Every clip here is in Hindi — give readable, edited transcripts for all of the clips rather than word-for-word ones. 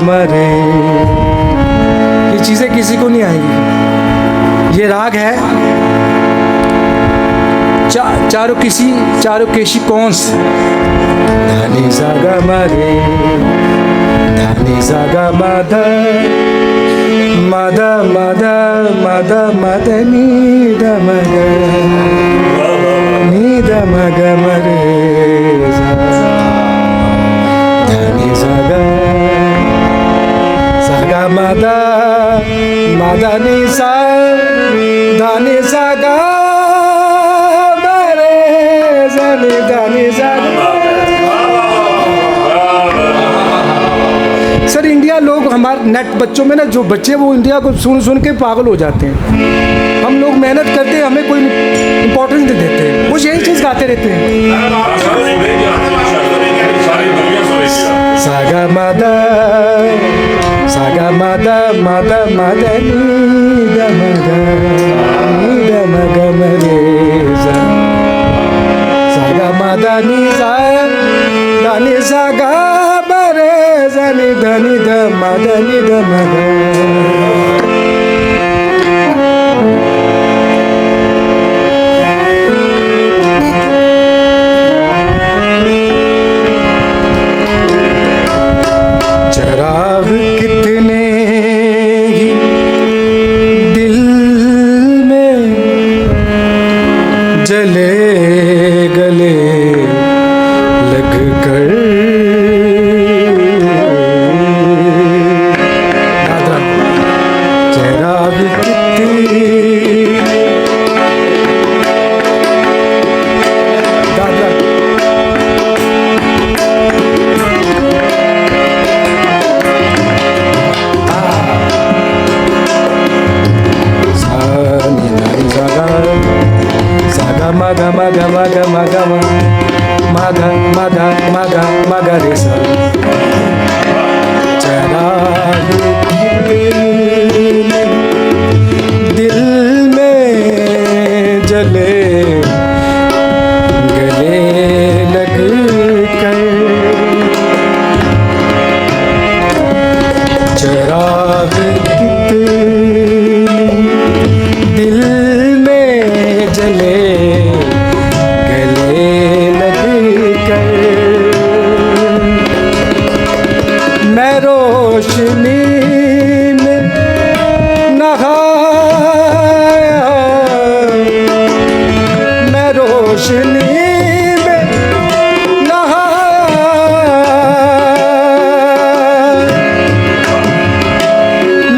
मरे, ये चीजें किसी को नहीं आएगी। ये राग है चारों केशी कौंस, धनी सा ग मरे, धनी सा ग मद, मद मद मद मद नी द मग, नी द मग मरे, धनी सा ग मद, मद नी सा, धनी सा ग मरे, धनी सा। सर इंडिया लोग हमारे नेट बच्चों में ना, जो बच्चे वो इंडिया को सुन सुन के पागल हो जाते हैं। हम लोग मेहनत करते हैं, हमें कोई इम्पोर्टेंस नहीं देते, वो यही चीज़ गाते रहते हैं। सागा मादा सागा मादा मादा मादा नी द मग मरे, सागा मादा नी सा दानी सागा मरे, जनी धनी द मदा नी द मग। चराग कितने ही दिल में जले गले लग कर, चराग कितने maga maga maga maga maga maga maga maga re sa, चराग दिल में जले गले लग कर, चराग दिल में जले गले लग कर, मैं रोशनी में नहाया, मैं रोशनी में नहाया,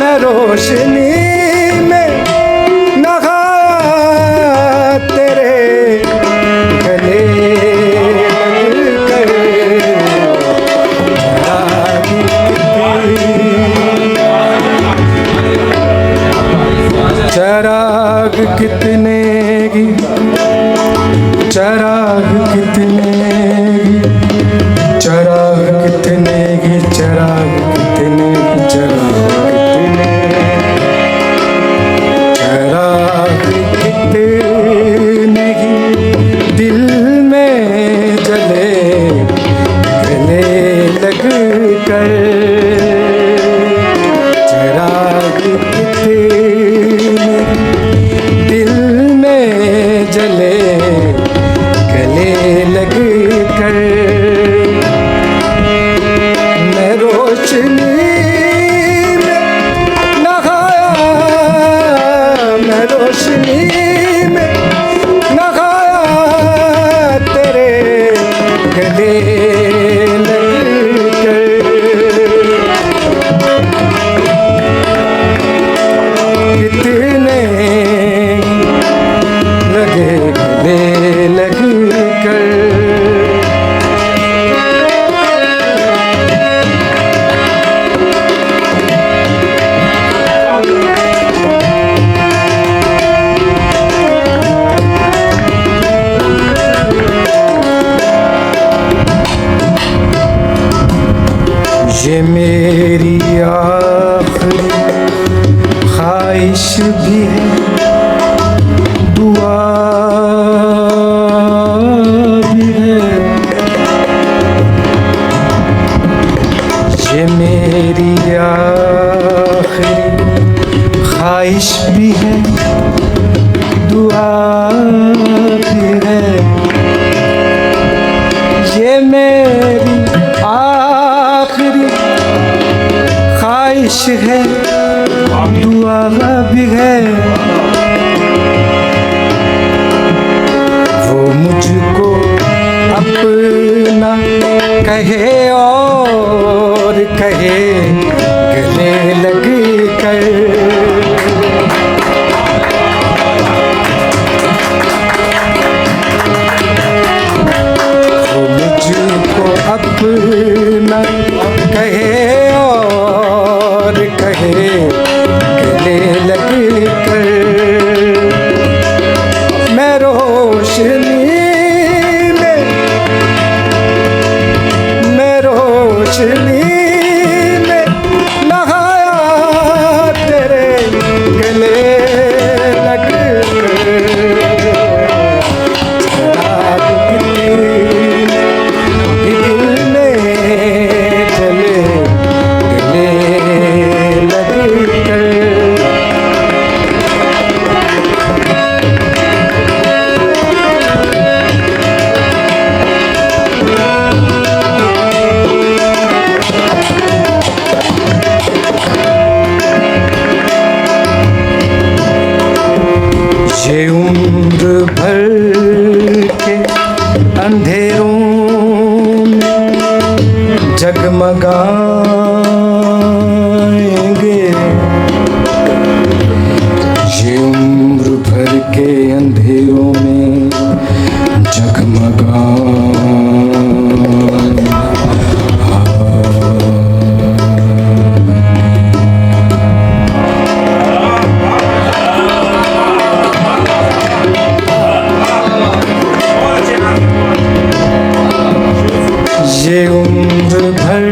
मैं रोशनी में नहाया, तेरे गले लग कर, चराग कितने की, चराग कितने की, चराग कितने की, चराग कितने की, चराग कितने की दिल में जले गले लग कर, चराग कितने दिल में जले गले लग कर, मैं रोशनी में नहाया, मैं रोशनी में नहाया, तेरे गले लग कर, कितने लगे गले लग कर। ये मेरी आखिरी ख्वाहिश भी है, दुआ भी है, ये मेरी अपना कहे और कहे गले लग कर। मुझको अपना कहे और कहे गले लग कर। मैं रोशनी में नहाया तेरे गले लग ये उम्र भर के अंधेरों में जगमगाएंगे। ये उम्र भर के अंधेरों में ये उम्र भर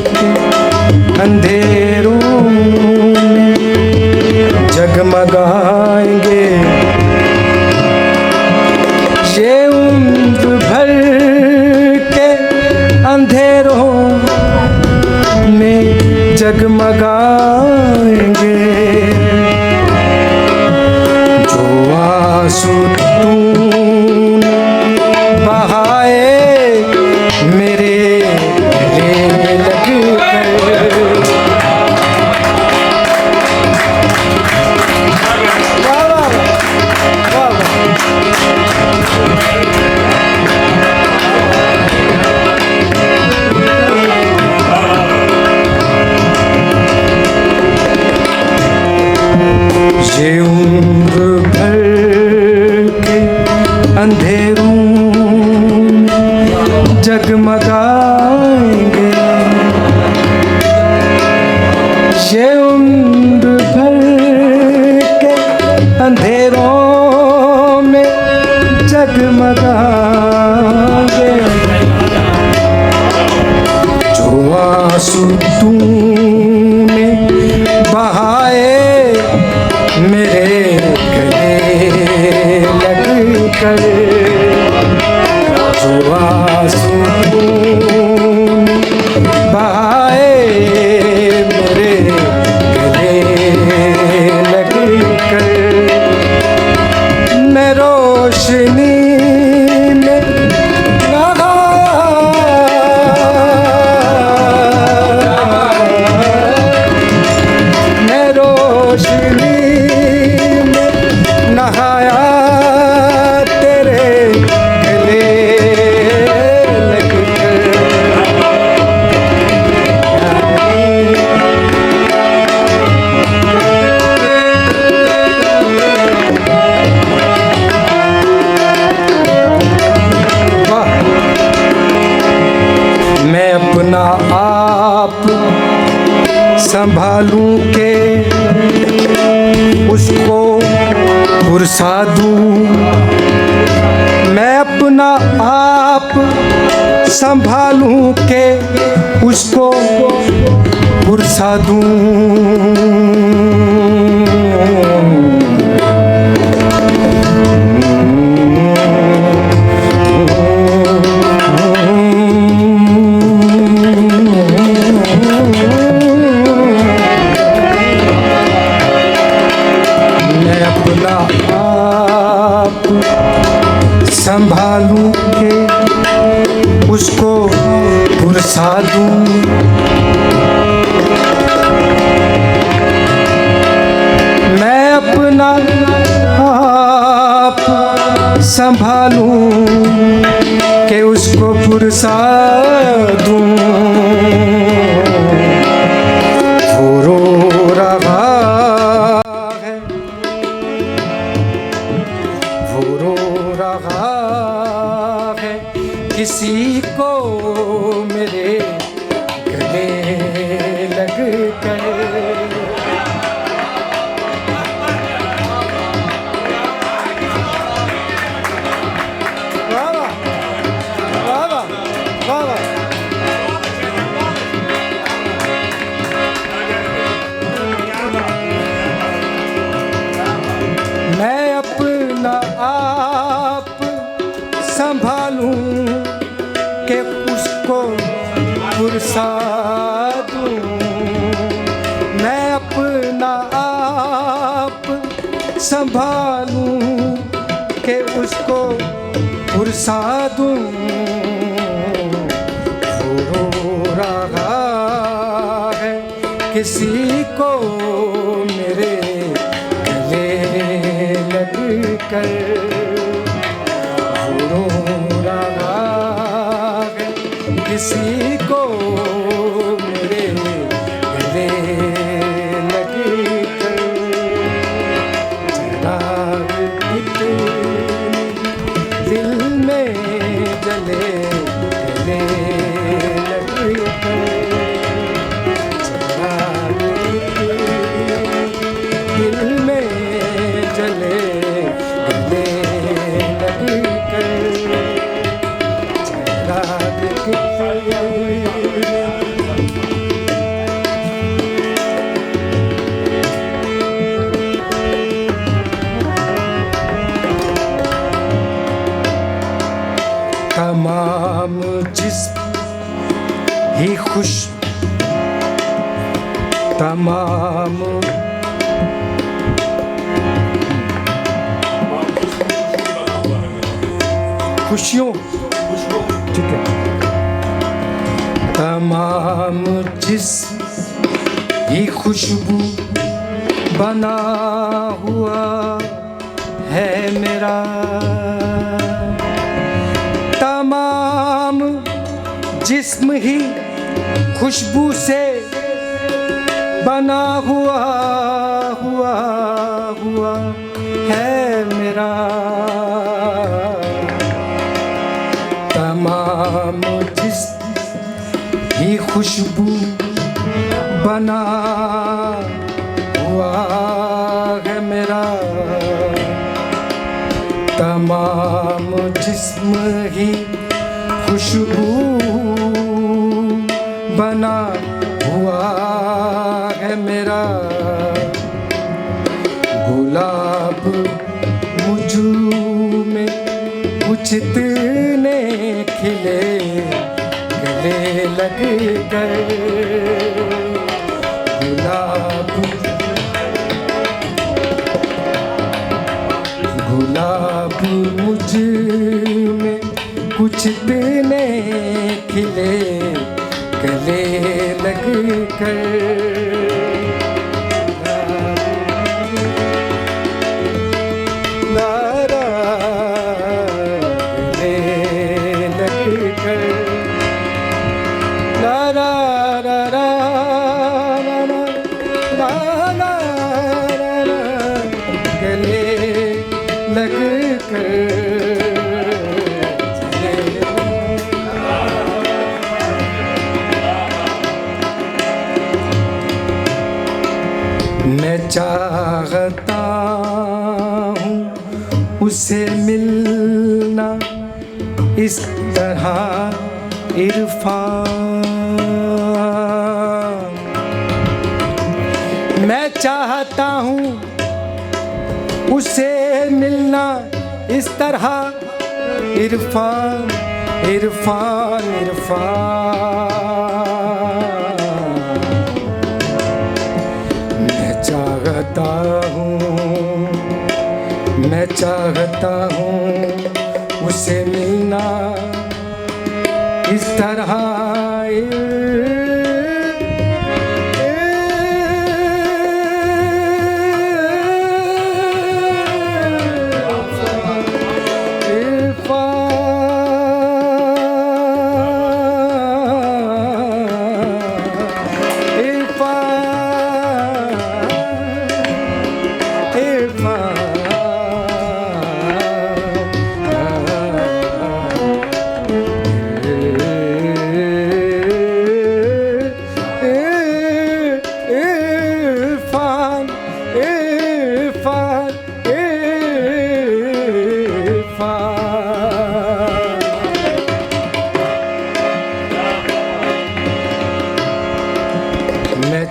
के अंधेरों में जगमगाएंगे। ये उम्र भर के अंधेरों में जगमगाएंगे। जो आंसू तूने बहाए मेरे गले लग कर। ये उम्र भर के अंधेरों जगमगाएंगे। ये उम्र भर के अंधेरों में जगमगाएंगे। जो आंसू तूने बहाए मेरे गले लग कर। जो आंसू बहाए मेरे गले लग कर। मैं रोशनी में मैं रोशनी में नहाया तेरे गले लग कर। मैं अपना आप संभालूं के उसको पुरसा दूं। मैं अपना आप संभालूं के उसको पुरसा दूं। मैं अपना आप संभालूं के उसको पुरसा दूं। मैं अपना आप संभालूं के किसको पुरसा दूं, वो रो रहा है, वो रो रहा है, किसी को मेरे गले लग कर। मैं अपना आप संभालूं कि उसको पुरसा दूं, मैं अपना आप संभालूं कि उसको पुरसा दूं, वो रो रहा है, किसी को मेरे गले लग कर, वो रो रहा है, किसी को मेरे गले लग कर। चिराग इतने दिल में जले गले लग कर, चिराग इतने दिल में जले गले लग कर, चिराग कितने। तमाम जिस्म ही खुश, तमाम खुशियों, ठीक है, तमाम जिस्म ही खुशबू बना हुआ है मेरा, तमाम जिस्म ही खुशबू से बना हुआ है मेरा, तमाम जिस्म ही खुशबू बना हुआ है मेरा, तमाम जिस्म ही खुशबू बना हुआ है मेरा, गुलाब मुझ में कुछ इतने खिले गले लग गए, गुलाब गुलाब मुझ में कुछ इतने खिले गले लग कर, लारा गले लग कर, लारा रा रा रा रा गले लग कर। मैं चाहता हूँ उसे मिलना इस तरह इरफान, मैं चाहता हूँ उसे मिलना इस तरह इरफान, इरफान, इरफान। मैं चाहता हूँ उसे मिलना इस तरह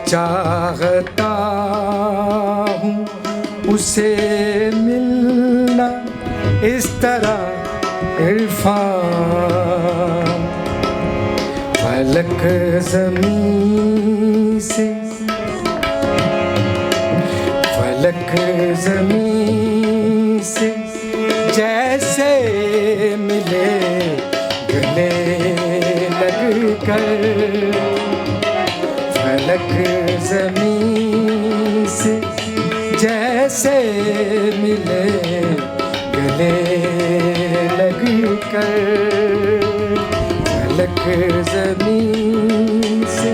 चाहता हूँ उसे मिलना इस तरह इरफान। फलक ज़मीं से, फलक ज़मीं से जैसे मिले गले लग कर। फलक ज़मीं से जैसे मिले गले लग कर। फलक ज़मीं से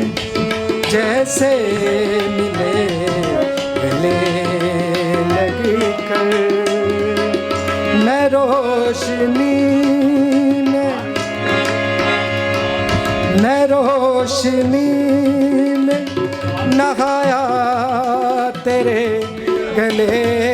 जैसे मिले गले लग कर। मैं रोशनी में, मैं रोशनी में नहाया तेरे गले